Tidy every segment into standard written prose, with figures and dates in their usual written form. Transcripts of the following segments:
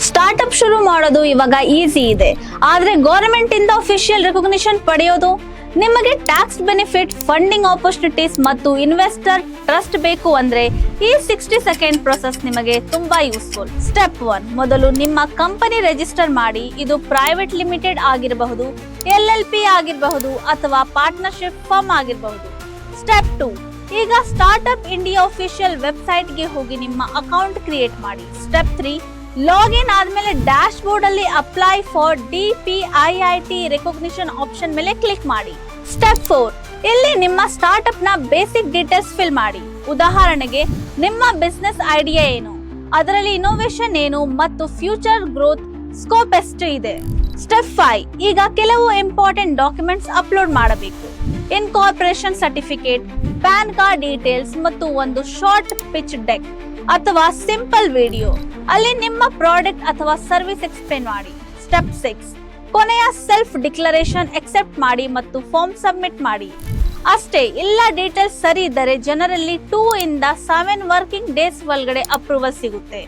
Startup ಶುರು ಮಾಡೋದು ಇವಾಗ ಈಸಿ ಇದೆ, ಆದ್ರೆ ಗವರ್ಮೆಂಟ್ ಇಂದ ಅಫಿಷಿಯಲ್ ರೆಕಗ್ನಿಷನ್ ಪಡೆಯೋದು, ನಿಮಗೆ ಟ್ಯಾಕ್ಸ್ ಬೆನಿಫಿಟ್, ಫಂಡಿಂಗ್ ಆಪರ್ಚುನಿಟೀಸ್ ಮತ್ತು ಇನ್ವೆಸ್ಟರ್ ಟ್ರಸ್ಟ್ ಬೇಕು ಅಂದ್ರೆ ಈ 60 ಸೆಕೆಂಡ್ ಪ್ರೊಸೆಸ್ ನಿಮಗೆ ತುಂಬಾ ಯೂಸ್ಫುಲ್. ಸ್ಟೆಪ್ 1, ಮೊದಲು ನಿಮ್ಮ ಕಂಪನಿ ರಿಜಿಸ್ಟರ್ ಮಾಡಿ. ಇದು ಪ್ರೈವೇಟ್ ಲಿಮಿಟೆಡ್ ಆಗಿರಬಹುದು, LLP ಆಗಿರಬಹುದು ಅಥವಾ ಪಾರ್ಟ್ನರ್ಶಿಪ್ ಫರ್ಮ್ ಆಗಿರಬಹುದು. ಸ್ಟೆಪ್ 2, ಈಗ ಸ್ಟಾರ್ಟ್ಅಪ್ ಇಂಡಿಯಾ ಅಫಿಷಿಯಲ್ ವೆಬ್ಸೈಟ್ ಗೆ ಹೋಗಿ ನಿಮ್ಮ ಅಕೌಂಟ್ ಕ್ರಿಯೇಟ್ ಮಾಡಿ. ಸ್ಟೆಪ್ 3, ಲಾಗಿನ್ ಆದ್ಮೇಲೆ ಡ್ಯಾಶ್ ಬೋರ್ಡ್ ಅಲ್ಲಿ apply for DPIIT recognition option ಮೇಲೆ ಕ್ಲಿಕ್ ಮಾಡಿ. ಸ್ಟೆಪ್ 4, ಇಲ್ಲಿ ನಿಮ್ಮ ಸ್ಟಾರ್ಟ್ಅಪ್ ನ ಬೇಸಿಕ್ ಡೀಟೇಲ್ಸ್ ಫಿಲ್ ಮಾಡಿ. ಉದಾಹರಣೆಗೆ ನಿಮ್ಮ ಬಿಸ್ನೆಸ್ ಐಡಿಯಾ ಏನು, ಅದರಲ್ಲಿ ಇನೋವೇಷನ್ ಏನು ಮತ್ತು ಫ್ಯೂಚರ್ ಗ್ರೋತ್ ಸ್ಕೋಪ್ ಎಷ್ಟು ಇದೆ. ಸ್ಟೆಪ್ 5, ಈಗ ಕೆಲವು ಇಂಪಾರ್ಟೆಂಟ್ ಡಾಕ್ಯುಮೆಂಟ್ಸ್ ಅಪ್ಲೋಡ್ ಮಾಡಬೇಕು. Incorporation certificate, PAN card details ಮತ್ತು ಒಂದು ಶಾರ್ಟ್ ಪಿಚ್ ಡೆಕ್ ಅಥವಾ ಸಿಂಪಲ್ ವಿಡಿಯೋ ಅಲ್ಲಿ ನಿಮ್ಮ ಪ್ರಾಡಕ್ಟ್ ಅಥವಾ ಸರ್ವಿಸ್ ಎಕ್ಸ್ಪ್ಲೇನ್ ಮಾಡಿ. ಸ್ಟೆಪ್ 6, ಕೊನೆಯ ಸೆಲ್ಫ್ ಡಿಕ್ಲರೇಷನ್ ಅಕ್ಸೆಪ್ಟ್ ಮಾಡಿ ಮತ್ತು ಫಾರ್ಮ್ ಸಬ್ಮಿಟ್ ಮಾಡಿ. ಅಷ್ಟೇ, ಎಲ್ಲ ಡೀಟೇಲ್ಸ್ ಸರಿ ಇದ್ದರೆ ಜನರಲಿ 2 ಇಂದ 7 ವರ್ಕಿಂಗ್ ಡೇಸ್ ಒಳಗಡೆ ಅಪ್ರೂವಲ್ ಸಿಗುತ್ತೆ.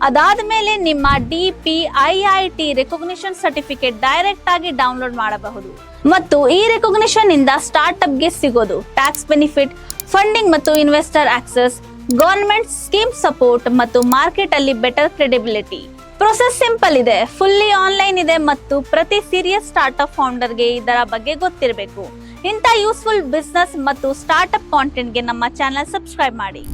ಅದಾದ ಮೇಲೆ ನಿಮ್ಮ DPIIT ರೆಕಗ್ನಿಷನ್ ಸರ್ಟಿಫಿಕೇಟ್ ಡೈರೆಕ್ಟ್ ಆಗಿ ಡೌನ್ಲೋಡ್ ಮಾಡಬಹುದು. ಮತ್ತು ಈ ರೆಕಗ್ನಿಷನ್ ಇಂದ ಸ್ಟಾರ್ಟ್ಅಪ್ ಗೆ ಸಿಗೋದು ಟ್ಯಾಕ್ಸ್ ಬೆನಿಫಿಟ್, ಫಂಡಿಂಗ್ ಮತ್ತು investor access, government scheme support ಮತ್ತು ಮಾರ್ಕೆಟ್ ಅಲ್ಲಿ ಬೆಟರ್ ಕ್ರೆಡಿಬಿಲಿಟಿ. ಪ್ರೊಸೆಸ್ ಸಿಂಪಲ್ ಇದೆ, ಫುಲ್ಲಿ ಆನ್ಲೈನ್ ಇದೆ ಮತ್ತು ಪ್ರತಿ ಸೀರಿಯಸ್ ಸ್ಟಾರ್ಟ್ಅಪ್ ಫೌಂಡರ್ ಗೆ ಇದರ ಬಗ್ಗೆ ಗೊತ್ತಿರಬೇಕು. ಇಂಥ ಯೂಸ್ಫುಲ್ ಬಿಸ್ನೆಸ್ ಮತ್ತು ಸ್ಟಾರ್ಟ್ಅಪ್ ಕಾಂಟೆಂಟ್ ಗೆ ನಮ್ಮ ಚಾನೆಲ್ ಸಬ್ಸ್ಕ್ರೈಬ್ ಮಾಡಿ.